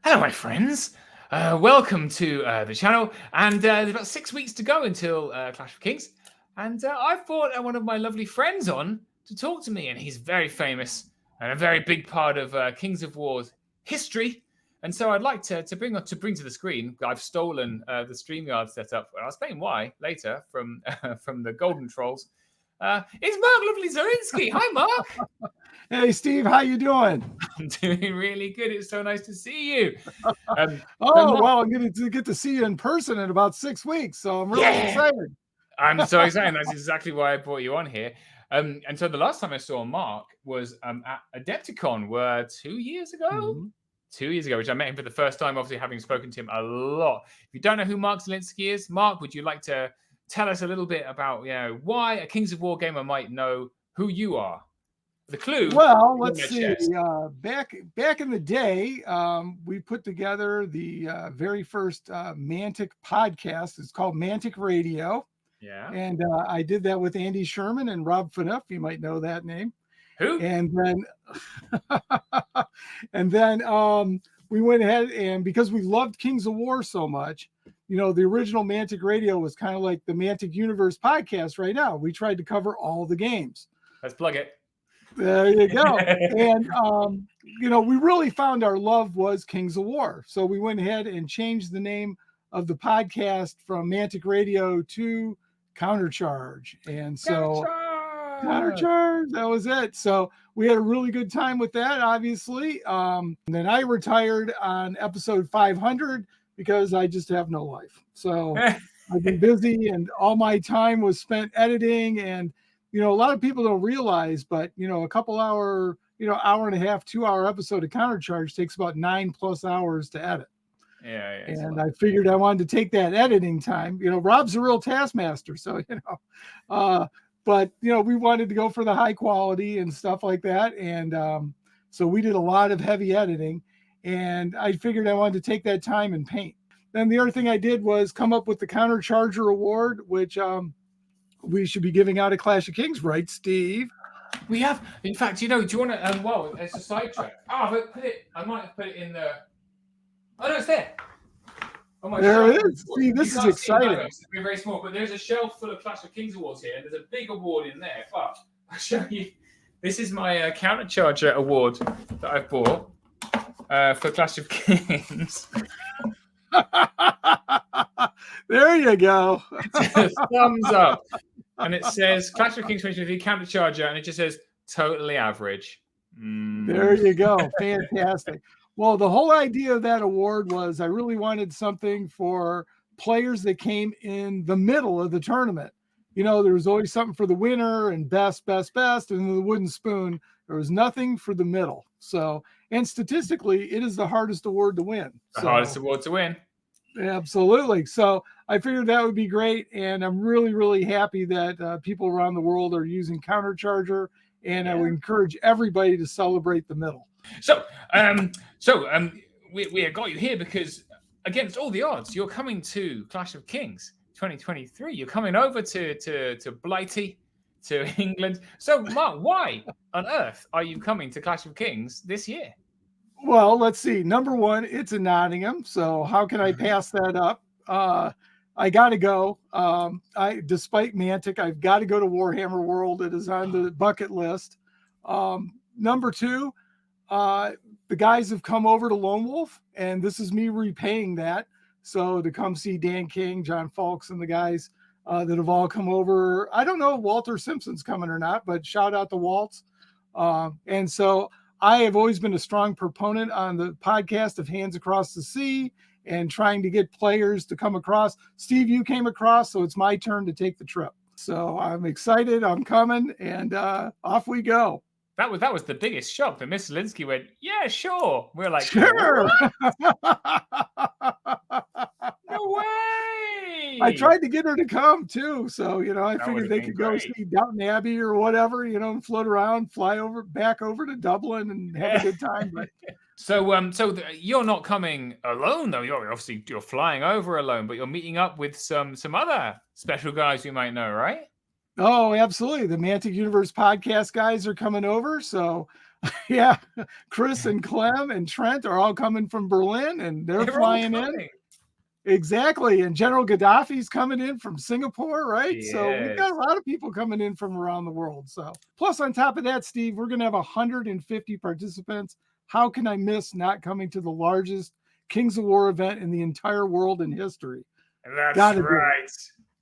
Hello, my friends. Welcome to the channel. And there's about 6 weeks to go until Clash of Kings. And I've brought one of my lovely friends on to talk to me. And he's very famous and a very big part of Kings of War's history. And so I'd like to bring to the screen. I've stolen the StreamYard setup. I'll explain why later from from the Golden Trolls. It's Mark Lovely Zielinski. Hi, Mark. Hey, Steve, how you doing? I'm doing really good. It's so nice to see you. Well, I'm going to get to see you in person in about 6 weeks, so I'm really excited. I'm so excited. That's exactly why I brought you on here. And so the last time I saw Mark was at Adepticon, 2 years ago. Mm-hmm. 2 years ago, which I met him for the first time, obviously having spoken to him a lot. If you don't know who Mark Zielinski is, Mark, would you like to tell us a little bit about why a Kings of War gamer might know who you are? The clue. Well, let's see. Back in the day, we put together the very first Mantic podcast. It's called Mantic Radio. Yeah. And I did that with Andy Sherman and Rob Fanuff. You might know that name. Who? And then we went ahead, and because we loved Kings of War so much, the original Mantic Radio was kind of like the Mantic Universe podcast right now. We tried to cover all the games. Let's plug it. There you go. And, we really found our love was Kings of War. So we went ahead and changed the name of the podcast from Mantic Radio to Countercharge. And so Countercharge, that was it. So we had a really good time with that, obviously. And then I retired on episode 500 because I just have no life. So I've been busy, and all my time was spent editing. And a lot of people don't realize, but, a couple hour, hour and a half, 2 hour episode of Countercharge takes about 9+ hours to edit. Yeah. And I figured I wanted to take that editing time. Rob's a real taskmaster. So, but, we wanted to go for the high quality and stuff like that. And so we did a lot of heavy editing, and I figured I wanted to take that time and paint. Then the other thing I did was come up with the Countercharger Award, which, we should be giving out at Clash of Kings, right, Steve? We have. In fact, do you want to? Well, it's a sidetrack. But I might have put it in the. Oh no, it's there. Oh my! There it is. See, this is exciting. It's very small, but there's a shelf full of Clash of Kings awards here, and there's a big award in there. But I'll show you. This is my Countercharger award that I bought for Clash of Kings. There you go. Thumbs up. And it says Clash of Kings 2023 Countercharger, and it just says totally average. There you go. Fantastic. Well, the whole idea of that award was I really wanted something for players that came in the middle of the tournament. There was always something for the winner and best, and then the wooden spoon. There was nothing for the middle. So, and statistically, it is the hardest award to win. The hardest award to win. Absolutely. So I figured that would be great. And I'm really, really happy that people around the world are using Countercharger. And I would encourage everybody to celebrate the middle. So we got you here because against all the odds, you're coming to Clash of Kings 2023. You're coming over to Blighty, to England. So Mark, why on earth are you coming to Clash of Kings this year? Well, let's see. Number one, it's in Nottingham. So how can I pass that up? I got to go. Despite Mantic, I've got to go to Warhammer World. It is on the bucket list. Number two, the guys have come over to Lone Wolf, and this is me repaying that. So to come see Dan King, John Falks, and the guys that have all come over. I don't know if Walter Simpson's coming or not, but shout out to Waltz. And so I have always been a strong proponent on the podcast of Hands Across the Sea and trying to get players to come across. Steve, you came across, so it's my turn to take the trip. So I'm excited. I'm coming, and off we go. That was the biggest shock that Miss Zielinski went, yeah, sure. We're like, sure. No way. I tried to get her to come too. So, I figured they could go see Downton Abbey or whatever, and float around, fly back over to Dublin and have a good time. But So you're not coming alone though. You're flying over alone, but you're meeting up with some other special guys you might know, right? Oh, absolutely. The Mantic Universe podcast guys are coming over. So Yeah, Chris and Clem and Trent are all coming from Berlin, and they're They're all flying in. coming. Exactly, and General Gaddafi's coming in from Singapore, right? So we've got a Yes. lot of people coming in from around the world. So plus on top of that, Steve, we're going to have 150 participants. How can I miss not coming to the largest Kings of War event in the entire world in history? That's Gotta do it. right.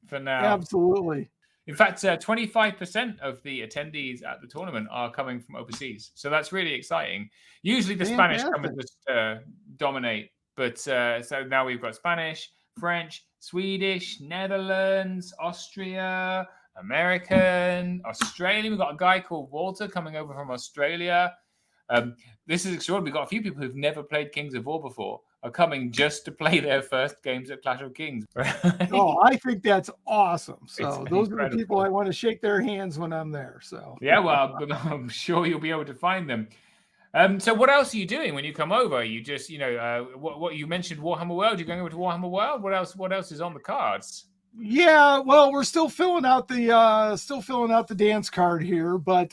For now. Absolutely. In fact, 25% of the attendees at the tournament are coming from overseas. So that's really exciting. Usually the Spanish come and just dominate. But so now we've got Spanish, French, Swedish, Netherlands, Austria, American, Australian. We've got a guy called Walter coming over from Australia. This is extraordinary. We've got a few people who've never played Kings of War before are coming just to play their first games at Clash of Kings. Oh, I think that's awesome. So It's those incredible. are the people I want to shake their hands when I'm there. So yeah, well, I'm sure you'll be able to find them. So what else are you doing when you come over? You just, what you mentioned Warhammer World. You're going over to Warhammer World. What else? What else is on the cards? Yeah, well, we're still filling out the dance card here, but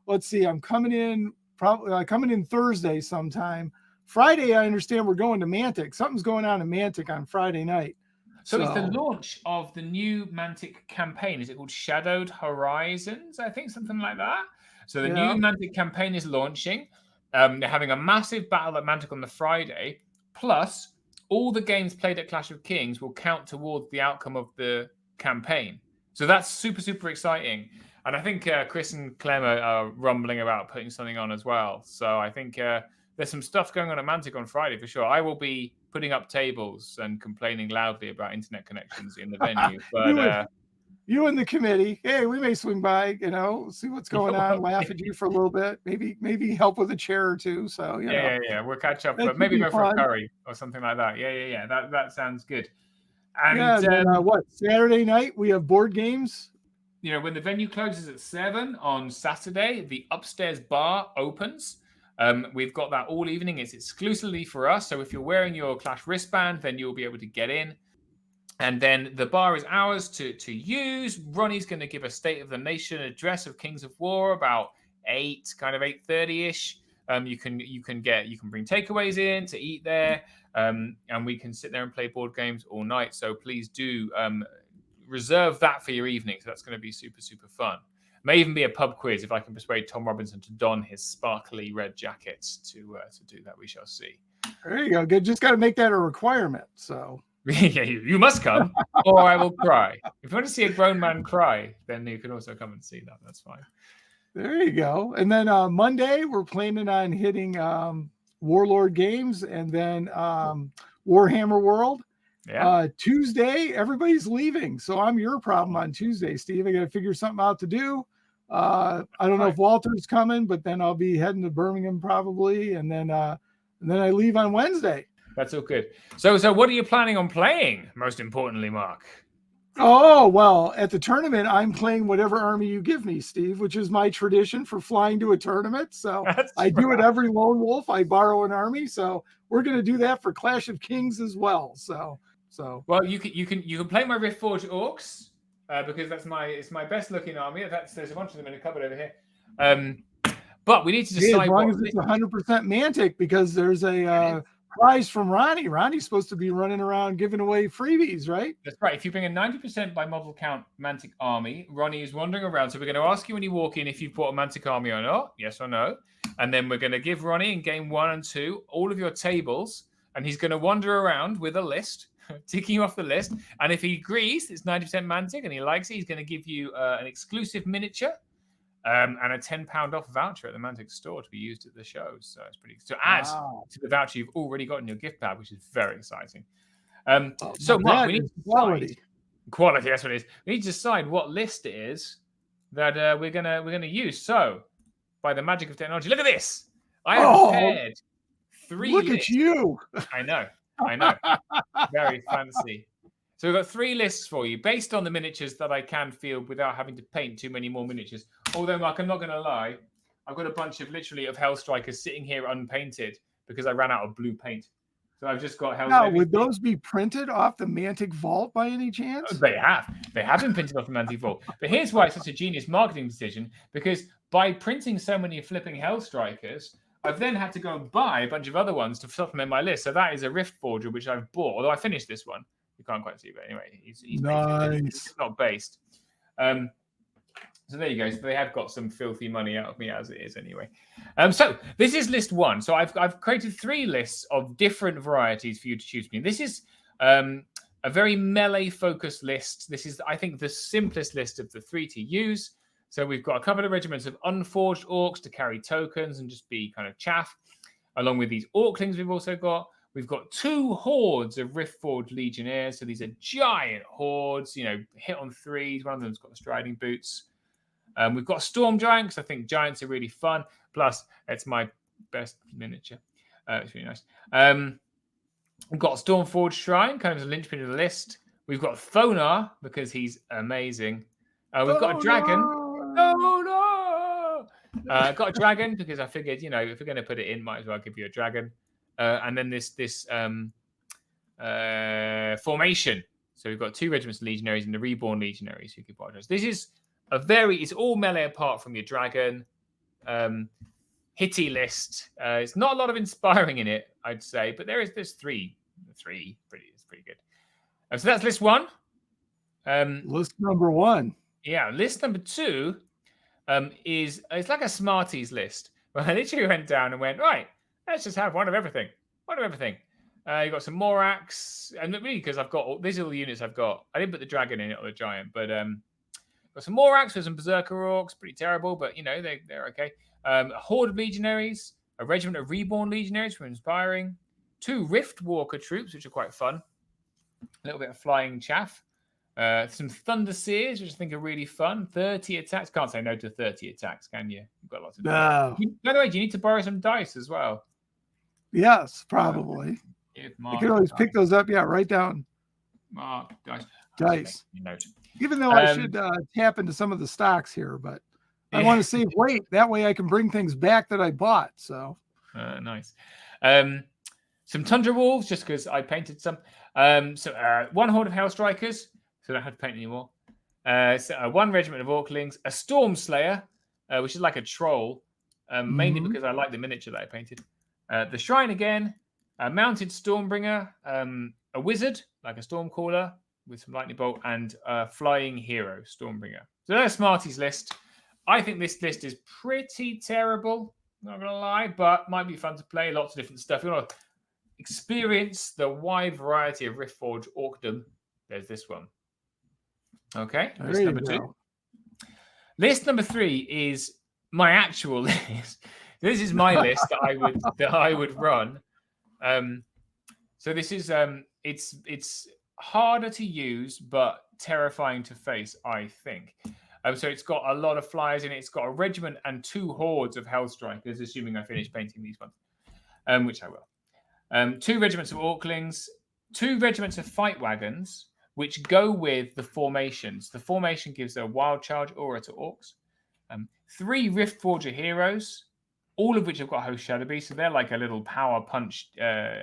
let's see. I'm coming in Thursday sometime. Friday, I understand we're going to Mantic. Something's going on in Mantic on Friday night. So it's the launch of the new Mantic campaign. Is it called Shadowed Horizons? I think something like that. So the new Mantic campaign is launching. They're having a massive battle at Mantic on the Friday. Plus, all the games played at Clash of Kings will count towards the outcome of the campaign. So that's super, super exciting. And I think Chris and Clem are rumbling about putting something on as well. So I think there's some stuff going on at Mantic on Friday for sure. I will be putting up tables and complaining loudly about internet connections in the venue. But you and the committee, hey, we may swing by, see what's going on, laugh at you for a little bit, maybe help with a chair or two. So yeah, we'll catch up, but maybe go for a curry or something like that. Yeah. That sounds good. And then, Saturday night we have board games. When the venue closes at 7 on Saturday, the upstairs bar opens. We've got that all evening. It's exclusively for us. So if you're wearing your Clash wristband, then you'll be able to get in. And then the bar is ours to use. Ronnie's going to give a State of the Nation address of Kings of War about 8:30-ish. You can bring takeaways in to eat there, and we can sit there and play board games all night. So please do reserve that for your evening. So that's going to be super, super fun. May even be a pub quiz if I can persuade Tom Robinson to don his sparkly red jackets to do that. We shall see. There you go. Good. Just got to make that a requirement. So yeah, you must come, or I will cry. If you want to see a grown man cry, then you can also come and see that. That's fine. There you go. And then Monday we're planning on hitting Warlord Games and then Warhammer World. Yeah. Tuesday, everybody's leaving. So I'm your problem on Tuesday, Steve. I got to figure something out to do. I don't know if Walter's coming, but then I'll be heading to Birmingham probably. And then I leave on Wednesday. That's all good. So what are you planning on playing, most importantly, Mark? Oh, well, at the tournament, I'm playing whatever army you give me, Steve, which is my tradition for flying to a tournament. So do it every lone wolf. I borrow an army. So we're going to do that for Clash of Kings as well. So well, you can play my Riftforged Orcs because it's my best looking army. There's a bunch of them in a cupboard over here. But we need to decide as long as it's 100% Mantic, because there's a prize from Ronnie. Ronnie's supposed to be running around giving away freebies, right? That's right. If you bring a 90% by model count Mantic army, Ronnie is wandering around. So we're going to ask you when you walk in if you've bought a Mantic army or not, yes or no. And then we're going to give Ronnie in game 1 and 2 all of your tables, and he's going to wander around with a list, ticking off the list. And if he agrees it's 90% Mantic and he likes it, he's going to give you an exclusive miniature and a £10 off voucher at the Mantic store to be used at the shows. So it's pretty to add to the voucher you've already got in your gift bag, which is very exciting. So Mark, we need to quality. That's what it is. We need to decide what list it is that we're gonna use. So by the magic of technology, look at this. I have prepared 3 Look lists. at you. I know. Very fancy. So we've got 3 lists for you based on the miniatures that I can field without having to paint too many more miniatures. Although, Mark, I'm not going to lie, I've got a bunch of Hellstrikers sitting here unpainted because I ran out of blue paint. So I've just got Now, would those be printed off the Mantic Vault by any chance? They have been printed off the Mantic Vault. But here's why it's such a genius marketing decision, because by printing so many flipping Hellstrikers, I've then had to go and buy a bunch of other ones to supplement my list. So that is a Riftforger, which I've bought, although I finished this one. You can't quite see, but anyway, he's nice. Not based. So there you go. So they have got some filthy money out of me as it is anyway. So this is list 1. So I've created 3 lists of different varieties for you to choose between. This is a very melee-focused list. This is, I think, the simplest list of the 3 to use. So we've got a couple of regiments of unforged orcs to carry tokens and just be kind of chaff. Along with these orclings we've also got. We've got 2 hordes of Riftforged Legionnaires. So these are giant hordes, hit on 3s. One of them's got the striding boots. We've got a Storm Giant, because I think giants are really fun. Plus, it's my best miniature. It's really nice. We've got Stormforged Shrine, kind of a linchpin of the list. We've got Thonar, because he's amazing. We've got a dragon. Got a dragon, because I figured, if we're going to put it in, might as well give you a dragon. And then this formation. So we've got 2 regiments of legionaries and the reborn legionaries who can apologize. This is it's all melee apart from your dragon. Hitty list. It's not a lot of inspiring in it, I'd say, but there's 3. It's pretty good. So that's list 1. List number 1. Yeah, list number 2 it's like a Smarties list. Well, I literally went down and went, right, let's just have one of everything. You got some Morax, and really because these are all the units I've got. I didn't put the dragon in it or the giant, but got some Morax with some Berserker Orcs, pretty terrible, but they're okay. A horde of legionaries, a regiment of reborn legionaries for inspiring, 2 Riftwalker troops, which are quite fun. A little bit of flying chaff. Some Thunder Seers, which I think are really fun. 30 attacks. Can't say no to 30 attacks, can you? You've got lots of dice. By the way, do you need to borrow some dice as well? Yes, probably. You can always pick those up. Yeah, write down. Mark, dice. Even though I should tap into some of the stocks here, but I want to save weight. That way I can bring things back that I bought. So nice. Some Tundra Wolves, just because I painted some. 1 horde of Hellstrikers, so I don't have to paint anymore. 1 regiment of Orclings, a Storm Slayer, which is like a troll, mainly because I like the miniature that I painted. The Shrine again, a Mounted Stormbringer, a Wizard, like a Stormcaller, with some lightning bolt, and flying hero Stormbringer. So that's Smarties list. I think this list is pretty terrible, not gonna lie, but might be fun to play. Lots of different stuff. If you want to experience the wide variety of Riftforged Orcdom, there's this one. Okay, list number 2. List number 3 is my actual list. This is my list that I would run. So this is it's harder to use, but terrifying to face, I think. So it's got a lot of flyers in it. It's got a regiment and 2 hordes of Hellstrikers, assuming I finish painting these ones, which I will. 2 regiments of Orclings, 2 regiments of Fight Wagons, which go with the formations. The formation gives a wild charge aura to Orcs. 3 Riftforger heroes, all of which have got Host Shadow Beast, so they're like a little power punch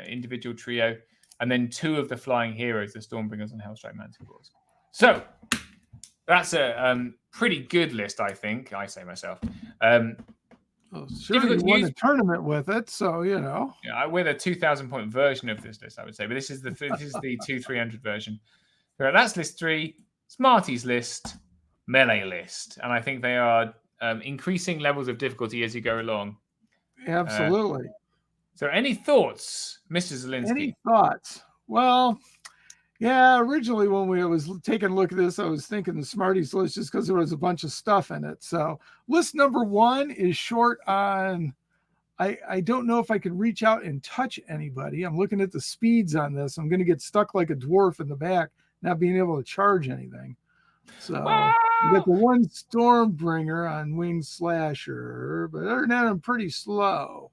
individual trio. And then 2 of the flying heroes, the Stormbringers and Hellstrike Manticores. So that's a pretty good list, I think. I say myself. Sure, you won a tournament with it, so Yeah, with a 2,000-point version of this list, I would say. But this is the 2,300 version. So that's list 3. Smarties list, melee list, and I think they are increasing levels of difficulty as you go along. Absolutely. So any thoughts, Mr. Zielinski? Any thoughts? Well, yeah, originally when I was taking a look at this, I was thinking the Smarties list just because there was a bunch of stuff in it. So list number 1 is short on, I don't know if I could reach out and touch anybody. I'm looking at the speeds on this. I'm going to get stuck like a dwarf in the back, not being able to charge anything. So you got the 1 Stormbringer on Winged Slasher, but other than that, I'm pretty slow.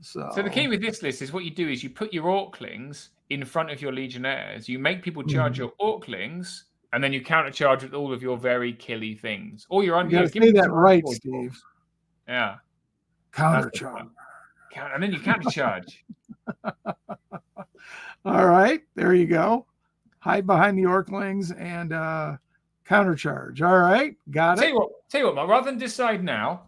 So the key with this list is what you do is you put your Orclings in front of your Legionnaires. You make people charge your Orclings, and then you countercharge with all of your very killy things. Or you're you got to say that right, Steve. Yeah. Countercharge. And then you countercharge. All right, there you go. Hide behind the Orclings and Countercharge. All right, got it. Tell you what, Mark, rather than decide now,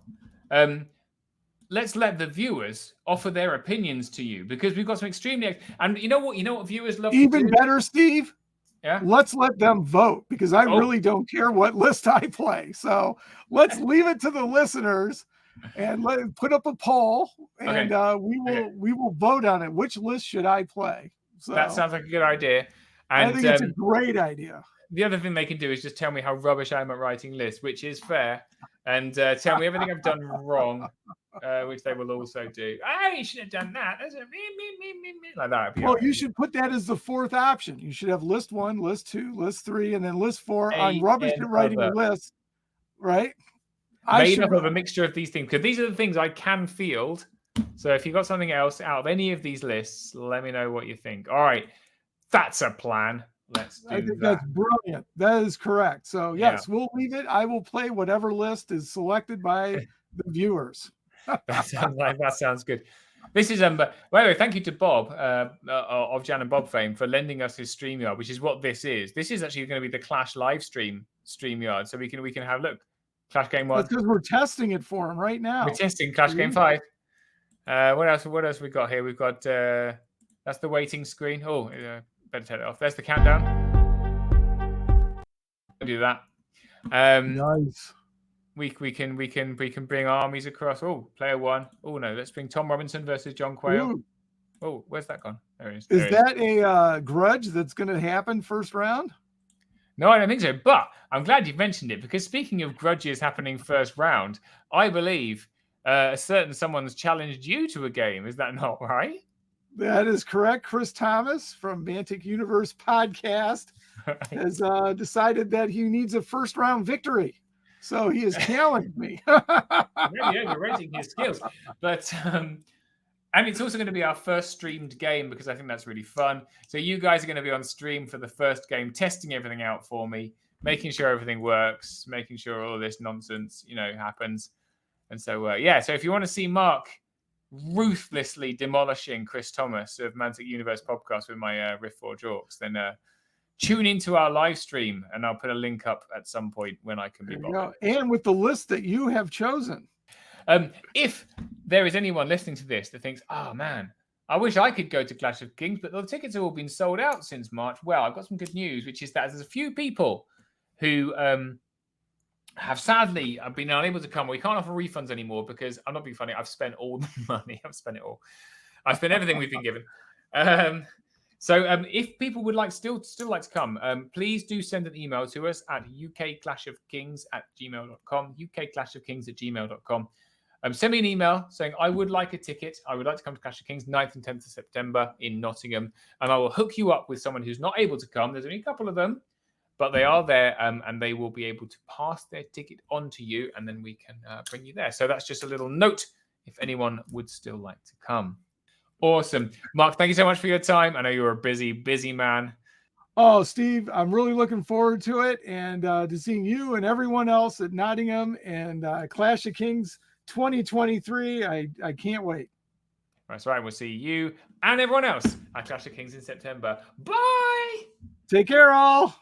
let's let the viewers offer their opinions to you, because we've got some extremely, and you know what viewers love to Even do? better, Steve. Yeah. Let's let them vote, because I really don't care what list I play. So let's leave it to the listeners and put up a poll, and we will vote on it. Which list should I play? So that sounds like a good idea. And I think it's a great idea. The other thing they can do is just tell me how rubbish I am at writing lists, which is fair, and tell me everything I've done wrong, which they will also do. Oh, you should have done that. That's a me, like that. Well, you should put that as the fourth option. You should have list 1, list 2, list 3, and then list 4 on rubbish at writing a list, right? Made up of a mixture of these things, because these are the things I can field. So if you've got something else out of any of these lists, let me know what you think. All right, that's a plan. Let's do that. I think that's brilliant. That is correct. So yes, we'll leave it. I will play whatever list is selected by the viewers. that sounds good. This is by the way, thank you to Bob of Jan and Bob fame for lending us his StreamYard, which is what this is. This is actually going to be the Clash live stream StreamYard, so we can have look. Clash Game 1. That's because we're testing it for him right now. We're testing Clash Game 5. What else we got here? We've got that's the waiting screen. Oh, better take it off. There's the countdown. Do that. Nice. We can bring armies across. Oh, player 1. Oh no, let's bring Tom Robinson versus John Quayle. Ooh. Oh, where's that gone? There it is. Is that a grudge that's going to happen first round? No, I don't think so. But I'm glad you've mentioned it, because speaking of grudges happening first round, I believe a certain someone's challenged you to a game. Is that not right? That is correct. Chris Thomas from Mantic Universe Podcast has decided that he needs a first round victory. So he has challenged me. Really overrating his skills. But and it's also going to be our first streamed game, because I think that's really fun. So you guys are going to be on stream for the first game, testing everything out for me, making sure everything works, making sure all of this nonsense, happens. And so, so if you want to see Mark ruthlessly demolishing Chris Thomas of Mantic Universe Podcast with my Riftforged Orcs, then tune into our live stream, and I'll put a link up at some point when I can be bothered. And with the list that you have chosen. If there is anyone listening to this that thinks, oh man, I wish I could go to Clash of Kings, but the tickets have all been sold out since March. Well, I've got some good news, which is that there's a few people who have sadly been unable to come. We can't offer refunds anymore, because I'm not being funny. I've spent all the money. I've spent it all. I've spent everything we've been given. So if people would still like to come, please do send an email to us at ukclashofkings@gmail.com, ukclashofkings@gmail.com. Send me an email saying, I would like a ticket. I would like to come to Clash of Kings 9th and 10th of September in Nottingham. And I will hook you up with someone who's not able to come. There's only a couple of them, but they are there, and they will be able to pass their ticket on to you, and then we can bring you there. So that's just a little note if anyone would still like to come. Awesome. Mark, thank you so much for your time. I know you're a busy, busy man. Oh, Steve, I'm really looking forward to it, and to seeing you and everyone else at Nottingham and Clash of Kings 2023. I can't wait. That's right. We'll see you and everyone else at Clash of Kings in September. Bye. Take care, all.